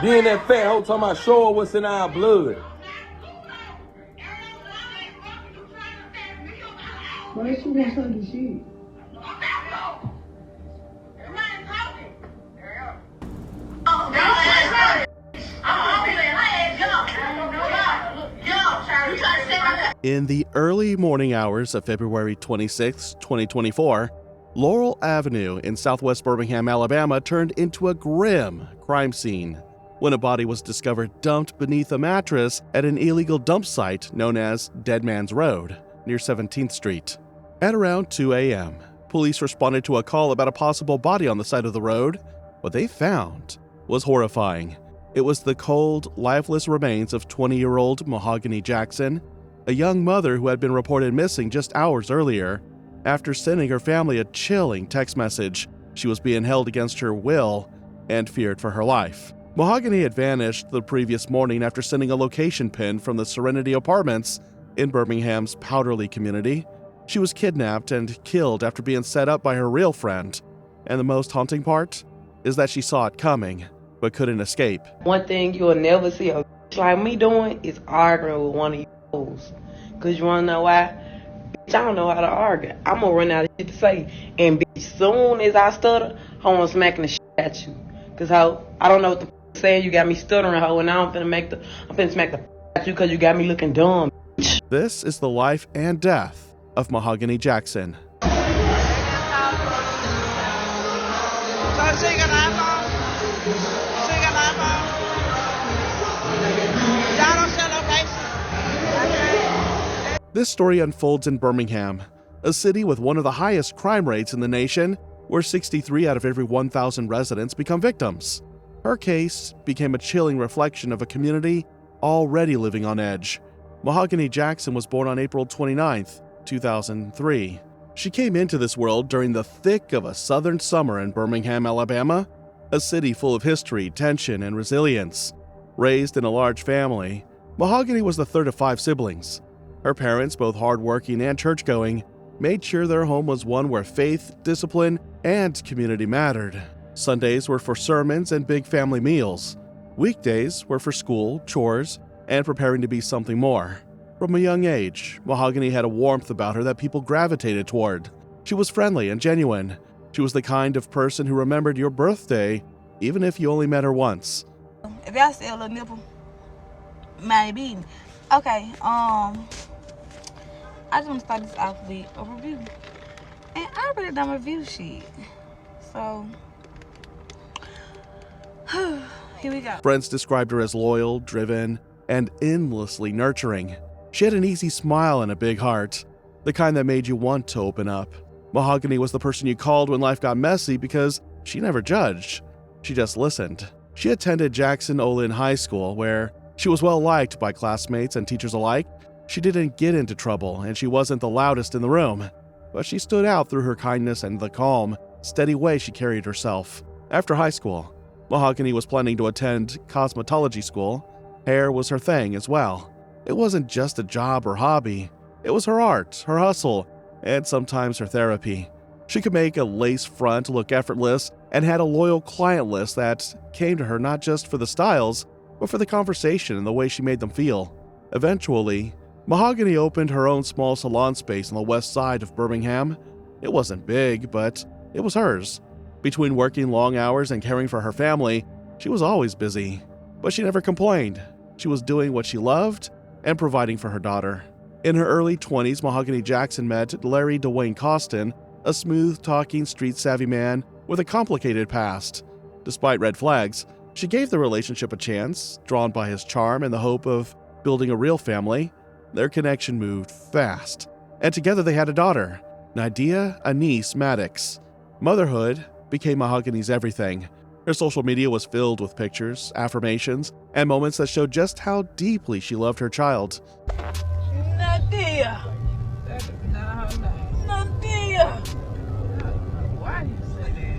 Then that fat hoe talking about show her what's in our blood. Why she want her to shit? In the early morning hours of February 26, 2024, Laurel Avenue in southwest Birmingham, Alabama turned into a grim crime scene when a body was discovered dumped beneath a mattress at an illegal dump site known as Dead Man's Road near 17th Street. At around 2 a.m., police responded to a call about a possible body on the side of the road. What they found was horrifying. It was the cold, lifeless remains of 20-year-old Mahogany Jackson, a young mother who had been reported missing just hours earlier. After sending her family a chilling text message, she was being held against her will and feared for her life. Mahogany had vanished the previous morning after sending a location pin from the Serenity Apartments in Birmingham's Powderly community. She was kidnapped and killed after being set up by her real friend. And the most haunting part is that she saw it coming, but couldn't escape. One thing you'll never see a like me doing is arguing with one of you fools. Cause you wanna know why? Bitch, I don't know how to argue. I'm gonna run out of shit to say. And bitch, soon as I stutter, I'm gonna smacking the shit at you. Cause how I don't know what the f saying, you got me stuttering, ho, and now I'm finna smack the f at you cause you got me looking dumb, bitch. This is the life and death of Mahogany Jackson. This story unfolds in Birmingham, a city with one of the highest crime rates in the nation, where 63 out of every 1,000 residents become victims. Her case became a chilling reflection of a community already living on edge. Mahogany Jackson was born on April 29, 2003. She came into this world during the thick of a southern summer in Birmingham, Alabama, a city full of history, tension, and resilience. Raised in a large family, Mahogany was the third of 5 siblings. Her parents, both hardworking and church-going, made sure their home was one where faith, discipline, and community mattered. Sundays were for sermons and big family meals. Weekdays were for school, chores, and preparing to be something more. From a young age, Mahogany had a warmth about her that people gravitated toward. She was friendly and genuine. She was the kind of person who remembered your birthday, even if you only met her once. If y'all see a little nipple, maybe. Okay, I just want to start this off with a review. And I really don't review shit. So, here we go. Friends described her as loyal, driven, and endlessly nurturing. She had an easy smile and a big heart, the kind that made you want to open up. Mahogany was the person you called when life got messy because she never judged. She just listened. She attended Jackson Olin High School, where she was well liked by classmates and teachers alike. She didn't get into trouble, and she wasn't the loudest in the room, but she stood out through her kindness and the calm, steady way she carried herself. After high school, Mahogany was planning to attend cosmetology school. Hair was her thing as well. It wasn't just a job or hobby. It was her art, her hustle, and sometimes her therapy. She could make a lace front look effortless and had a loyal client list that came to her not just for the styles, but for the conversation and the way she made them feel. Eventually, Mahogany opened her own small salon space on the west side of Birmingham. It wasn't big, but it was hers. Between working long hours and caring for her family, she was always busy. But she never complained. She was doing what she loved and providing for her daughter. In her early 20s, Mahogany Jackson met Larry Dwayne Costin, a smooth-talking, street-savvy man with a complicated past. Despite red flags, she gave the relationship a chance, drawn by his charm and the hope of building a real family. Their connection moved fast, and together they had a daughter, Nadia Anise Maddox. Motherhood became Mahogany's everything. Her social media was filled with pictures, affirmations, and moments that showed just how deeply she loved her child. Nadia! Nadia! Why do you say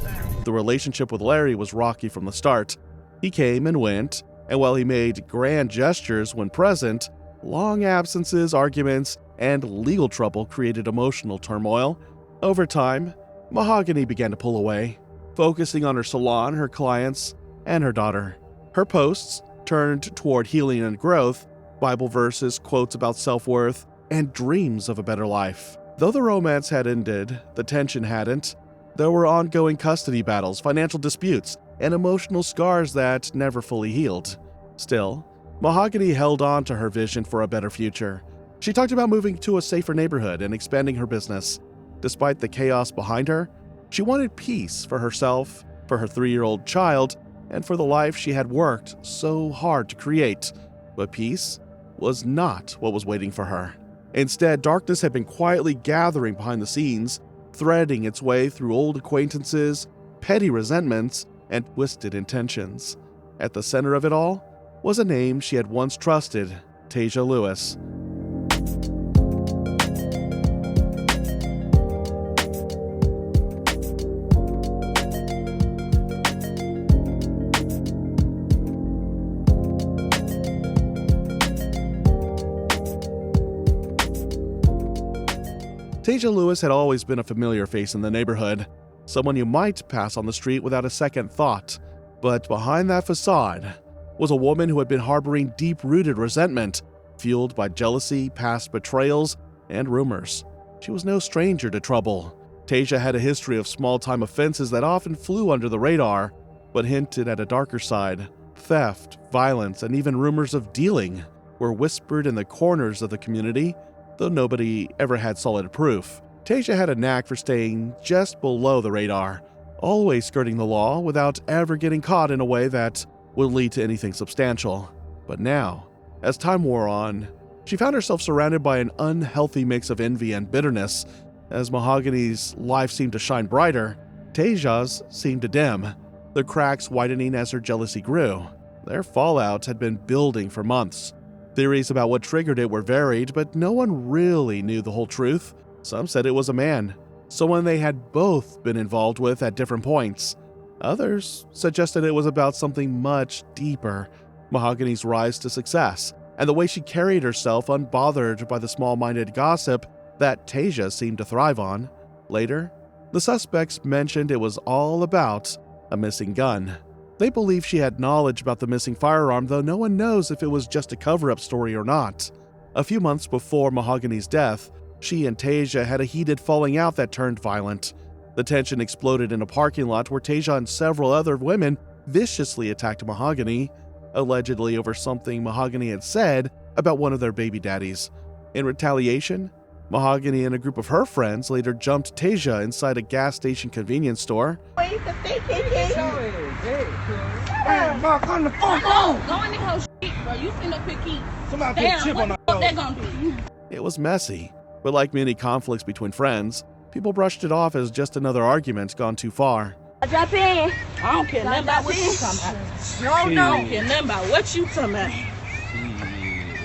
that? The relationship with Larry was rocky from the start. He came and went, and while he made grand gestures when present, long absences, arguments, and legal trouble created emotional turmoil. Over time, Mahogany began to pull away, focusing on her salon, her clients, and her daughter. Her posts turned toward healing and growth, Bible verses, quotes about self-worth, and dreams of a better life. Though the romance had ended, the tension hadn't. There were ongoing custody battles, financial disputes, and emotional scars that never fully healed. Still, Mahogany held on to her vision for a better future. She talked about moving to a safer neighborhood and expanding her business. Despite the chaos behind her, she wanted peace for herself, for her 3-year-old child, and for the life she had worked so hard to create. But peace was not what was waiting for her. Instead, darkness had been quietly gathering behind the scenes, threading its way through old acquaintances, petty resentments, and twisted intentions. At the center of it all was a name she had once trusted, Tasia Lewis. Tasia Lewis had always been a familiar face in the neighborhood, someone you might pass on the street without a second thought. But behind that facade was a woman who had been harboring deep-rooted resentment, fueled by jealousy, past betrayals, and rumors. She was no stranger to trouble. Tasia had a history of small-time offenses that often flew under the radar, but hinted at a darker side. Theft, violence, and even rumors of dealing were whispered in the corners of the community, though nobody ever had solid proof. Tasia had a knack for staying just below the radar, always skirting the law without ever getting caught in a way that would lead to anything substantial. But now, as time wore on, she found herself surrounded by an unhealthy mix of envy and bitterness. As Mahogany's life seemed to shine brighter, Tasia's seemed to dim, the cracks widening as her jealousy grew. Their fallout had been building for months. Theories about what triggered it were varied, but no one really knew the whole truth. Some said it was a man, someone they had both been involved with at different points. Others suggested it was about something much deeper, Mahogany's rise to success, and the way she carried herself unbothered by the small-minded gossip that Tasia seemed to thrive on. Later, the suspects mentioned it was all about a missing gun. They believe she had knowledge about the missing firearm, though no one knows if it was just a cover-up story or not. A few months before Mahogany's death, she and Tasia had a heated falling out that turned violent. The tension exploded in a parking lot where Tasia and several other women viciously attacked Mahogany, allegedly over something Mahogany had said about one of their baby daddies. In retaliation, Mahogany and a group of her friends later jumped Tasia inside a gas station convenience store. Mark on the phone. Go in the house, bro. You sitting up here keep. Somebody put a chip on my what they gonna do? It was messy, but like many conflicts between friends, people brushed it off as just another argument gone too far. Drop in. I don't care nothing about what you talking about. No, I don't care nothing about what you talking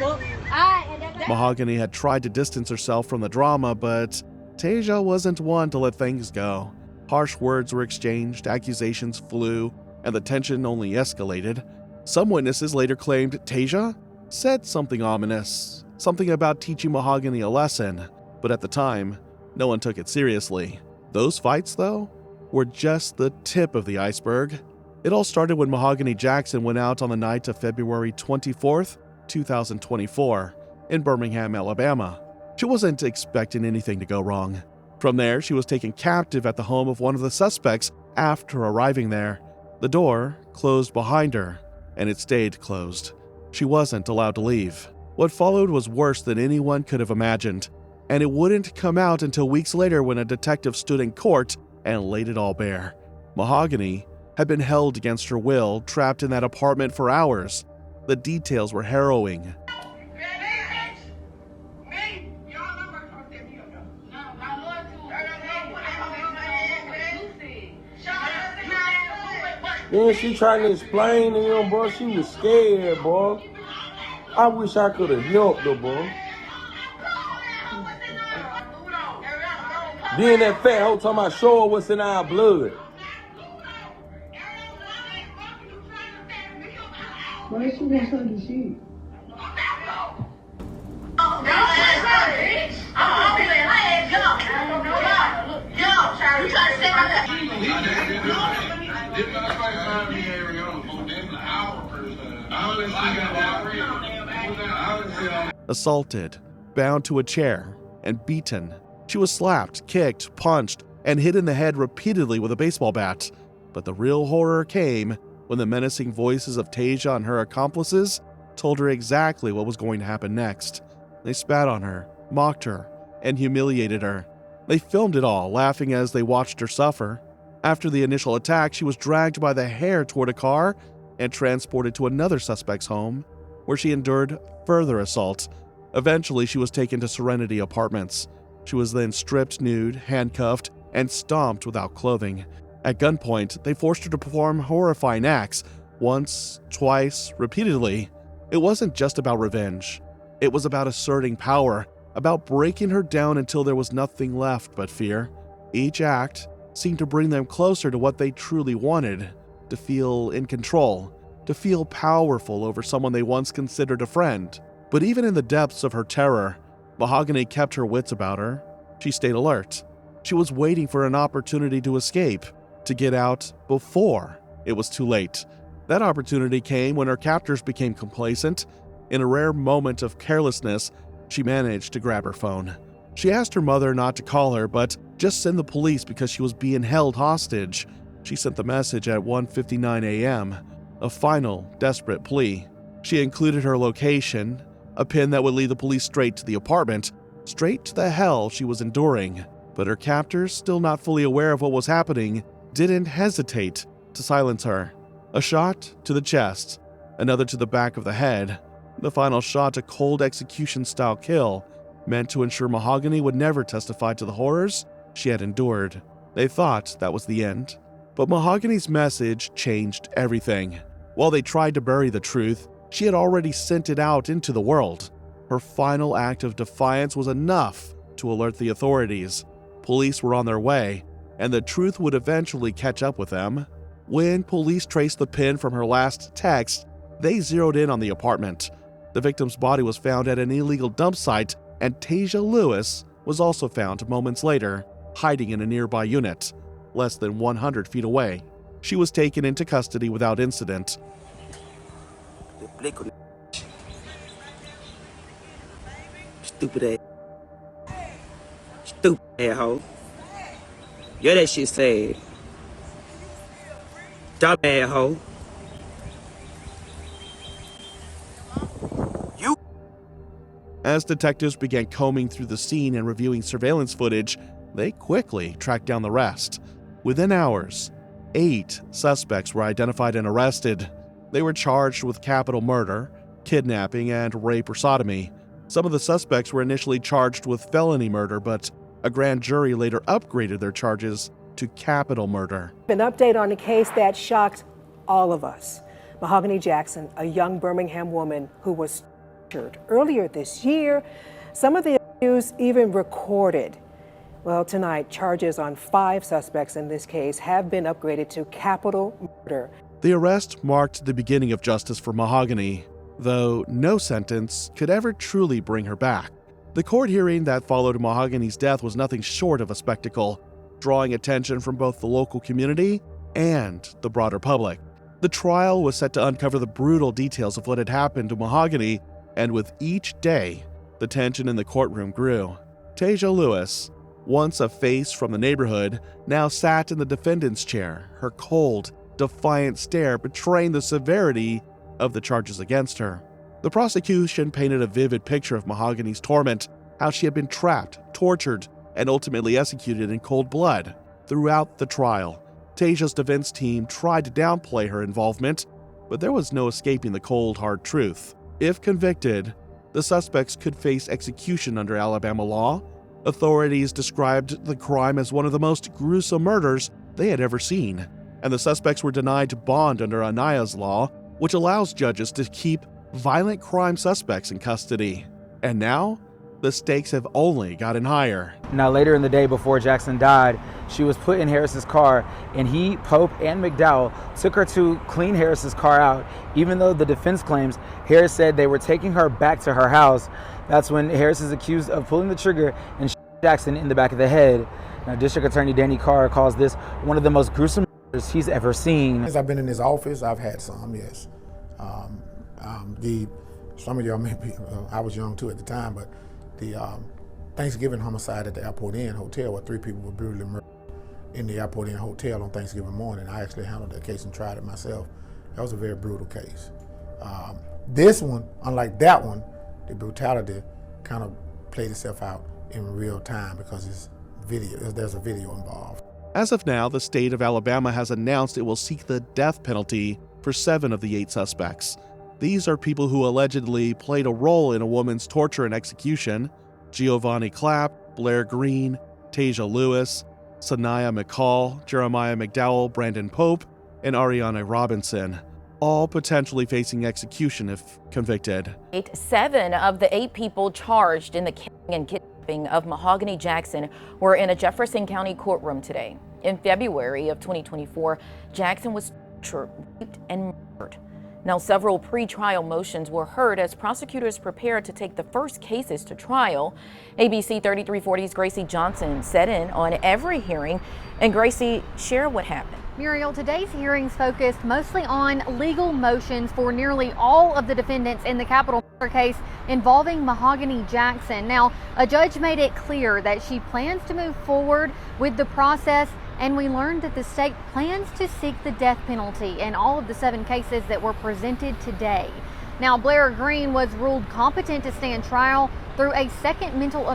about. Mahogany had tried to distance herself from the drama, but Tasia wasn't one to let things go. Harsh words were exchanged, accusations flew, and the tension only escalated. Some witnesses later claimed Tasia said something ominous, something about teaching Mahogany a lesson, but at the time, no one took it seriously. Those fights, though, were just the tip of the iceberg. It all started when Mahogany Jackson went out on the night of February 24th, 2024, in Birmingham, Alabama. She wasn't expecting anything to go wrong. From there, she was taken captive at the home of one of the suspects after arriving there. The door closed behind her, and it stayed closed. She wasn't allowed to leave. What followed was worse than anyone could have imagined, and it wouldn't come out until weeks later when a detective stood in court and laid it all bare. Mahogany had been held against her will, trapped in that apartment for hours. The details were harrowing. Then she trying to explain to him, boy, she was scared, boy. I wish I could have helped her, boy. Then that fat hoe talking about show her what's in our blood. Why she want something to shoot? Assaulted, bound to a chair, and beaten. She was slapped, kicked, punched, and hit in the head repeatedly with a baseball bat. But the real horror came when the menacing voices of Tasia and her accomplices told her exactly what was going to happen next. They spat on her, mocked her, and humiliated her. They filmed it all, laughing as they watched her suffer. After the initial attack, she was dragged by the hair toward a car and transported to another suspect's home, where she endured further assault. Eventually, she was taken to Serenity Apartments. She was then stripped nude, handcuffed, and stomped without clothing. At gunpoint, they forced her to perform horrifying acts, once, twice, repeatedly. It wasn't just about revenge. It was about asserting power, about breaking her down until there was nothing left but fear. Each act seemed to bring them closer to what they truly wanted, to feel in control, to feel powerful over someone they once considered a friend. But even in the depths of her terror, Mahogany kept her wits about her. She stayed alert. She was waiting for an opportunity to escape, to get out before it was too late. That opportunity came when her captors became complacent. In a rare moment of carelessness, she managed to grab her phone. She asked her mother not to call her, but just send the police because she was being held hostage. She sent the message at 1:59 a.m., a final, desperate plea. She included her location, a pin that would lead the police straight to the apartment, straight to the hell she was enduring. But her captors, still not fully aware of what was happening, didn't hesitate to silence her. A shot to the chest, another to the back of the head. The final shot, a cold execution-style kill, meant to ensure Mahogany would never testify to the horrors she had endured. They thought that was the end. But Mahogany's message changed everything. While they tried to bury the truth, she had already sent it out into the world. Her final act of defiance was enough to alert the authorities. Police were on their way, and the truth would eventually catch up with them. When police traced the pin from her last text, they zeroed in on the apartment. The victim's body was found at an illegal dump site, and Tasia Lewis was also found moments later, hiding in a nearby unit, less than 100 feet away. She was taken into custody without incident. Stupid ass. Stupid asshole. Yeah, that shit sad. Dumb asshole. You. As detectives began combing through the scene and reviewing surveillance footage, they quickly tracked down the rest. Within hours, 8 suspects were identified and arrested. They were charged with capital murder, kidnapping, and rape or sodomy. Some of the suspects were initially charged with felony murder, but a grand jury later upgraded their charges to capital murder. An update on a case that shocked all of us. Mahogany Jackson, a young Birmingham woman who was tortured earlier this year. Some of the abuse even recorded. Well, tonight, charges on 5 suspects in this case have been upgraded to capital murder. The arrest marked the beginning of justice for Mahogany, though no sentence could ever truly bring her back. The court hearing that followed Mahogany's death was nothing short of a spectacle, drawing attention from both the local community and the broader public. The trial was set to uncover the brutal details of what had happened to Mahogany, and with each day, the tension in the courtroom grew. Tasia Lewis, once a face from the neighborhood, now sat in the defendant's chair, her cold, defiant stare betraying the severity of the charges against her. The prosecution painted a vivid picture of Mahogany's torment, how she had been trapped, tortured, and ultimately executed in cold blood. Throughout the trial, Tasia's defense team tried to downplay her involvement, but there was no escaping the cold, hard truth. If convicted, the suspects could face execution under Alabama law. Authorities described the crime as one of the most gruesome murders they had ever seen, and the suspects were denied bond under Anaya's law, which allows judges to keep violent crime suspects in custody. And now, the stakes have only gotten higher. Now, later in the day before Jackson died, she was put in Harris's car, and he, Pope, and McDowell took her to clean Harris's car out. Even though the defense claims Harris said they were taking her back to her house, that's when Harris is accused of pulling the trigger and shooting Jackson in the back of the head. Now, District Attorney Danny Carr calls this one of the most gruesome murders he's ever seen. Since I've been in his office, I've had some, yes. Some of y'all may be, I was young too at the time, but the Thanksgiving homicide at the Airport Inn Hotel where 3 people were brutally murdered in the Airport Inn Hotel on Thanksgiving morning. I actually handled that case and tried it myself. That was a very brutal case. This one, unlike that one, the brutality kind of played itself out in real time because there's a video involved. As of now, the state of Alabama has announced it will seek the death penalty for 7 of the 8 suspects. These are people who allegedly played a role in a woman's torture and execution: Giovanni Clapp, Blair Green, Tasia Lewis, Sanaya McCall, Jeremiah McDowell, Brandon Pope, and Ariana Robinson, all potentially facing execution if convicted. 7 of the 8 people charged in the killing and kidnapping of Mahogany Jackson were in a Jefferson County courtroom today. In February of 2024, Jackson was tortured, raped, and murdered. Now, several pre-trial motions were heard as prosecutors prepared to take the first cases to trial. ABC 3340's Gracie Johnson sat in on every hearing. And Gracie, share what happened. Muriel, today's hearings focused mostly on legal motions for nearly all of the defendants in the capital murder case involving Mahogany Jackson. Now, a judge made it clear that she plans to move forward with the process, and we learned that the state plans to seek the death penalty in all of the 7 cases that were presented today. Now, Blair Green was ruled competent to stand trial though a second mental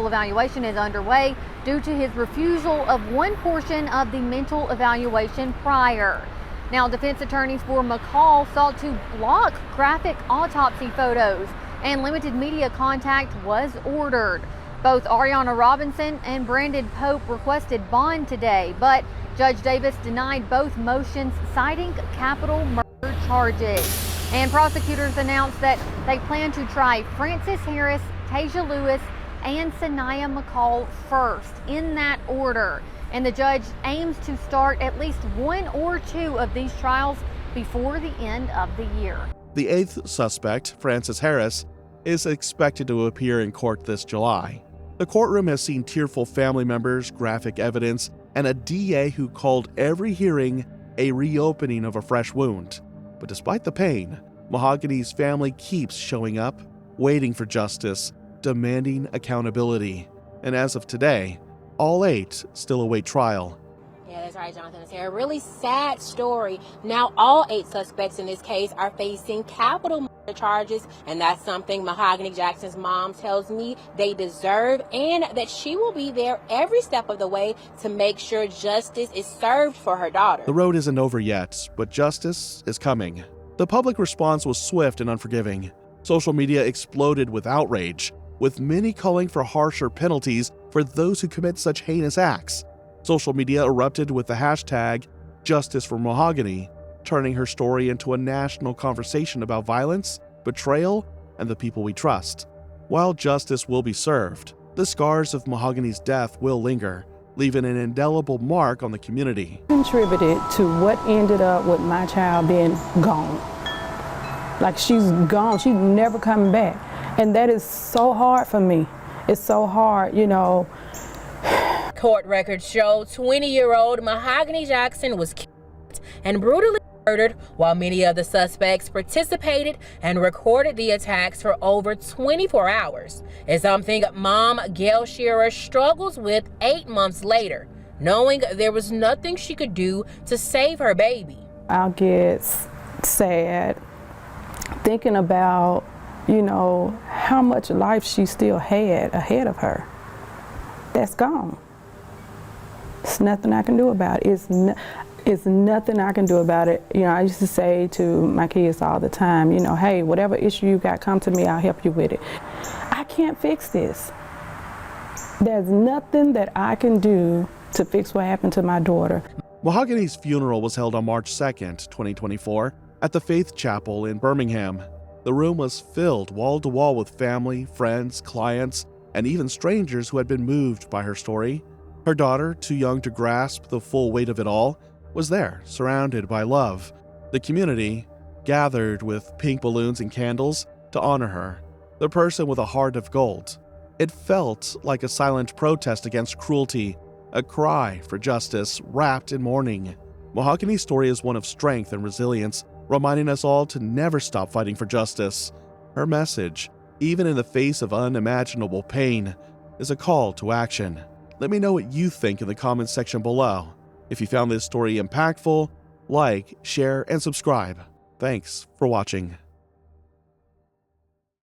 evaluation is underway due to his refusal of one portion of the mental evaluation prior. Now, defense attorneys for McCall sought to block graphic autopsy photos, and limited media contact was ordered. Both Ariana Robinson and Brandon Pope requested bond today, but Judge Davis denied both motions, citing capital murder charges. And prosecutors announced that they plan to try Frances Harris, Tasia Lewis, and Sanaya McCall first, in that order. And the judge aims to start at least 1 or 2 of these trials before the end of the year. The 8th suspect, Frances Harris, is expected to appear in court this July. The courtroom has seen tearful family members, graphic evidence, and a DA who called every hearing a reopening of a fresh wound. But despite the pain, Mahogany's family keeps showing up, waiting for justice, demanding accountability. And as of today, all 8 still await trial. Yeah, that's right, Jonathan. It's a really sad story. Now, all 8 suspects in this case are facing capital murder charges, and that's something Mahogany Jackson's mom tells me they deserve, and that she will be there every step of the way to make sure justice is served for her daughter. The road isn't over yet, but justice is coming. The public response was swift and unforgiving. Social media exploded with outrage, with many calling for harsher penalties for those who commit such heinous acts. Social media erupted with the hashtag Justice for Mahogany, turning her story into a national conversation about violence, betrayal, and the people we trust. While justice will be served, the scars of Mahogany's death will linger, leaving an indelible mark on the community. Contributed to what ended up with my child being gone. Like, she's gone, she's never coming back. And that is so hard for me. It's so hard, you know. Court records show 20-year-old Mahogany Jackson was killed and brutally murdered, while many of the suspects participated and recorded the attacks for over 24 hours. It's something Mom Gail Shearer struggles with 8 months later, knowing there was nothing she could do to save her baby. I'll get sad thinking about, you know, how much life she still had ahead of her. That's gone. There's nothing I can do about it. It's nothing I can do about it. You know, I used to say to my kids all the time, you know, hey, whatever issue you got, come to me, I'll help you with it. I can't fix this. There's nothing that I can do to fix what happened to my daughter. Mahogany's funeral was held on March 2nd, 2024, at the Faith Chapel in Birmingham. The room was filled wall to wall with family, friends, clients, and even strangers who had been moved by her story. Her daughter, too young to grasp the full weight of it all, was there, surrounded by love. The community gathered with pink balloons and candles to honor her, the person with a heart of gold. It felt like a silent protest against cruelty, a cry for justice wrapped in mourning. Mahogany's story is one of strength and resilience, reminding us all to never stop fighting for justice. Her message, even in the face of unimaginable pain, is a call to action. Let me know what you think in the comments section below. If you found this story impactful, like, share, and subscribe. Thanks for watching.